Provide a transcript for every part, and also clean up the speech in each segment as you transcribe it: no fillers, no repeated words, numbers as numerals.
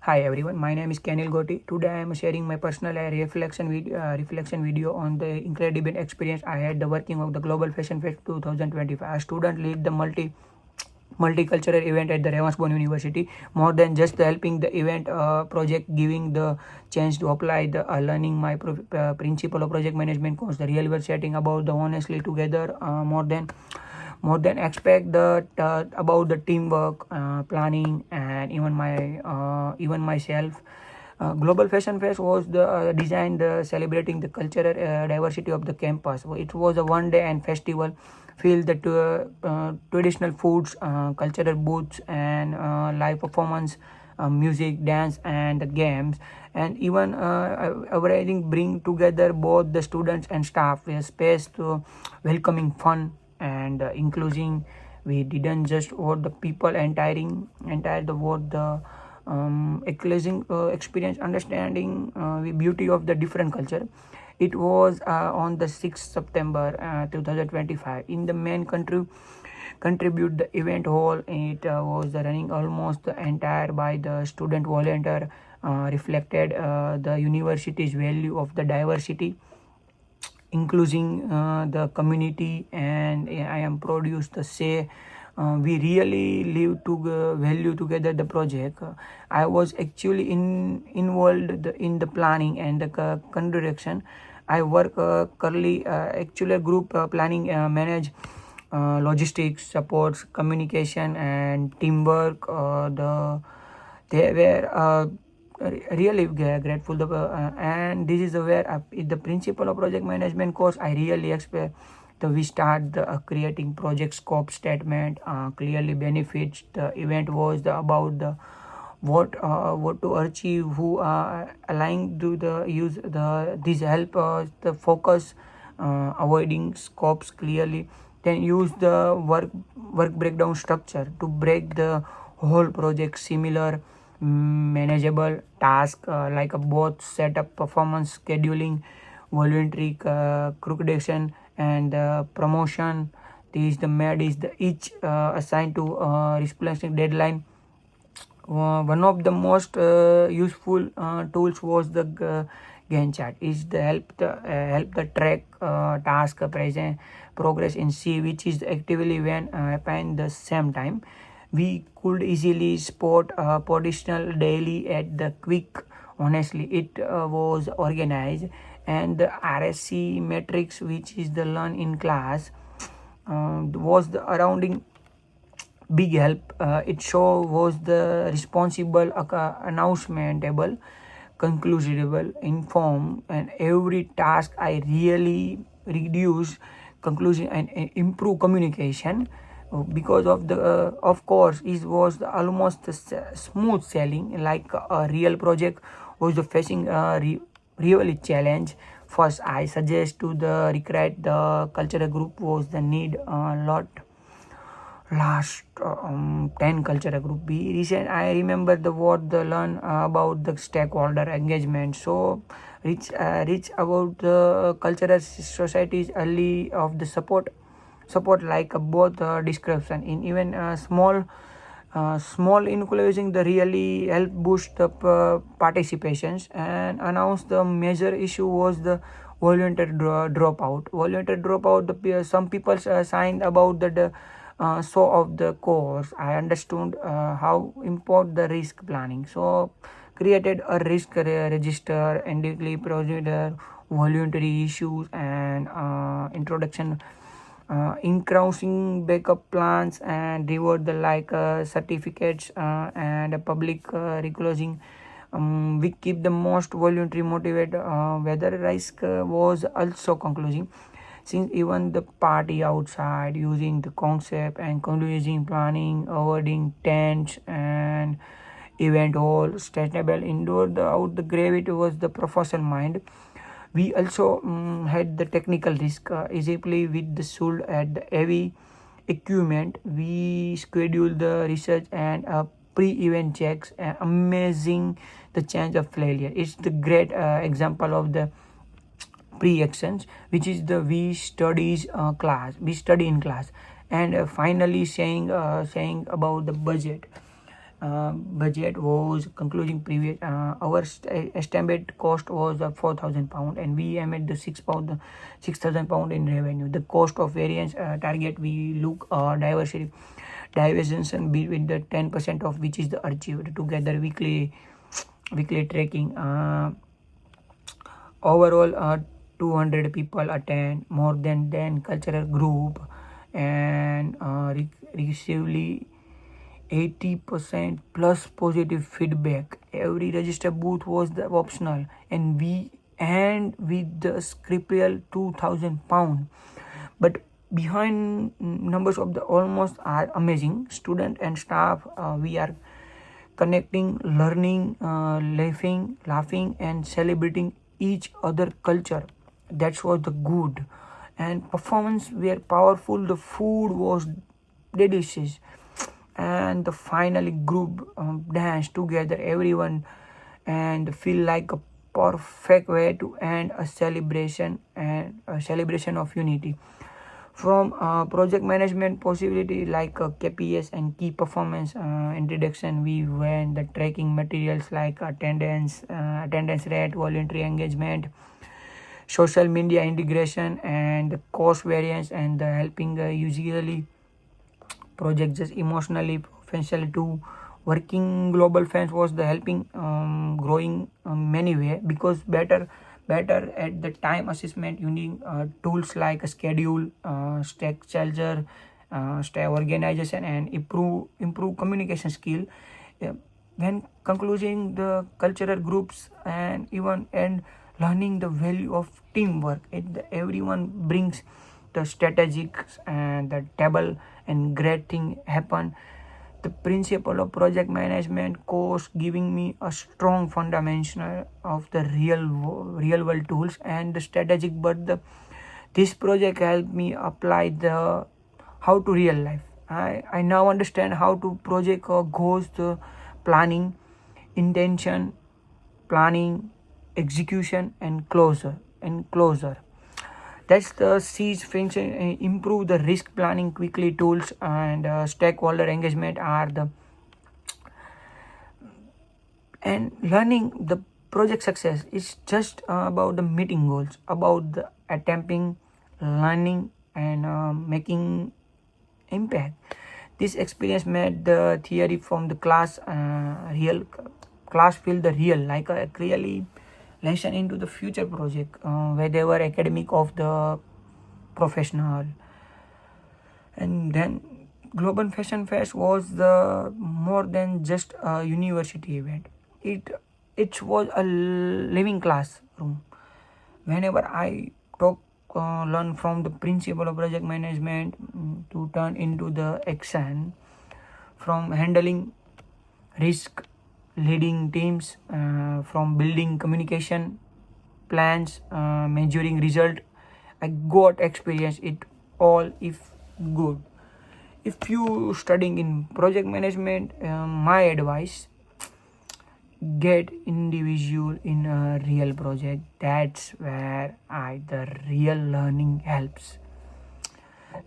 Hi everyone, my name is Kenil Goti. Today I am sharing my personal reflection video on the incredible experience I had the working of the Global Fashion Fest 2025. A student lead the multicultural event at the Ravensbourne University. More than just helping the event project, giving the chance to apply the learning my principle of project management course, the real world setting about the honestly together more than expect the about the teamwork, planning, and even myself. Global Fashion Fest was the designed celebrating the cultural diversity of the campus. So it was a one-day and festival filled the traditional foods, cultural booths, and live performance, music, dance, and the games. And even everything bring together both the students and staff a space to welcoming fun and including. We didn't just vote the people entire the vote the increasing experience understanding the beauty of the different culture. It was on the 6th September 2025 in the main country contribute the event hall. It was running almost the entire by the student volunteer, reflected the university's value of the diversity, including the community. And I am produced to say we really live to value together the project. I was actually involved in the planning and the direction. I work currently actually group planning, manage logistics, supports, communication, and teamwork. They were really grateful. And this is where the principle of project management course I really expect. We start the creating project scope statement, clearly benefits. The event was about the what to achieve, who aligned to the use the this help the focus, avoiding scopes clearly. Then use the work breakdown structure to break the whole project similar, manageable task, like a both setup, performance scheduling, voluntary coordination, and promotion. This the med is the each assigned to responsive deadline. One of the most useful tools was the Gantt chart. Is the help the track task present progress in C, which is actively when happen the same time. We could easily spot positional daily at the quick. Honestly, it was organized, and the RSC matrix, which is the learn in class, was the surrounding big help. It show was the responsible, announcementable, conclusible, inform, and every task I really reduce conclusion and improve communication. Because of the of course it was the almost smooth sailing, like a real project was the facing really challenge. First I suggest to the recreate the cultural group was the need a lot last 10 cultural group b recent. I remember the what the learn about the stakeholder engagement, so reach about the cultural societies early of the support, like both description in even small including the really help boost the participations. And announce the major issue was the volunteer dropout. Some people signed about so of the course. I understood how important the risk planning, so created a risk register and deeply procedure, voluntary issues, and introduction, increasing backup plans, and reward the like certificates, and a public reclosing. We keep the most voluntary motivated. Whether risk was also concluding, since even the party outside using the concept and concluding planning, avoiding tents and event hall, sustainable indoor. The out the gravity was the professional mind. We also had the technical risk, easily with the sold at the heavy equipment. We schedule the research and pre-event checks, amazing the chance of failure. It's the great example of the pre-actions, which is the we study in class. And finally saying about the budget. budget was concluding previous. Our estimated cost was £4,000, and we aimed the £6,000 in revenue. The cost of variance target we look divergence between the 10% of which is the achieved together weekly tracking. Overall, 200 people attend, more than 10 cultural group, and received 80% plus positive feedback. Every register booth was the optional, and we end with the scriptural £2,000. But behind numbers of the almost are amazing. Student and staff, we are connecting, learning, laughing, and celebrating each other culture. That's was the good. And performance were powerful. The food was delicious, and the finally group dance together, everyone, and feel like a perfect way to end a celebration of unity. From project management possibility like KPS and key performance introduction, we went the tracking materials like attendance rate, voluntary engagement, social media integration, and the cost variance, and the helping usually project just emotionally potential to working global fans was the helping growing many way, because better at the time assessment using tools like a schedule, stack charger, stay organization, and improve communication skill. Uh, when concluding the cultural groups and even and learning the value of teamwork, everyone brings the strategic and the table, and great thing happen. The principle of project management course giving me a strong fundamental of the real world tools and the strategic, but this project helped me apply the how to real life. I now understand how to project goes the planning, intention, planning, execution, and closure. That's the siege function. Improve the risk planning quickly. Tools and stakeholder engagement are the and learning the project success is just about the meeting goals, about the attempting, learning, and making impact. This experience made the theory from the class feel the real, like a really lesson into the future project, where they were academic of the professional. And then Global Fashion Fest was the more than just a university event. It was a living classroom. Whenever I talk, learn from the principle of project management to turn into the action, from handling risk, leading teams, from building communication plans, measuring result. I got experience it all if good. If you studying in project management, my advice, get individual in a real project. That's where the real learning helps.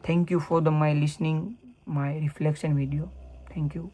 Thank you for my listening my reflection video. Thank you.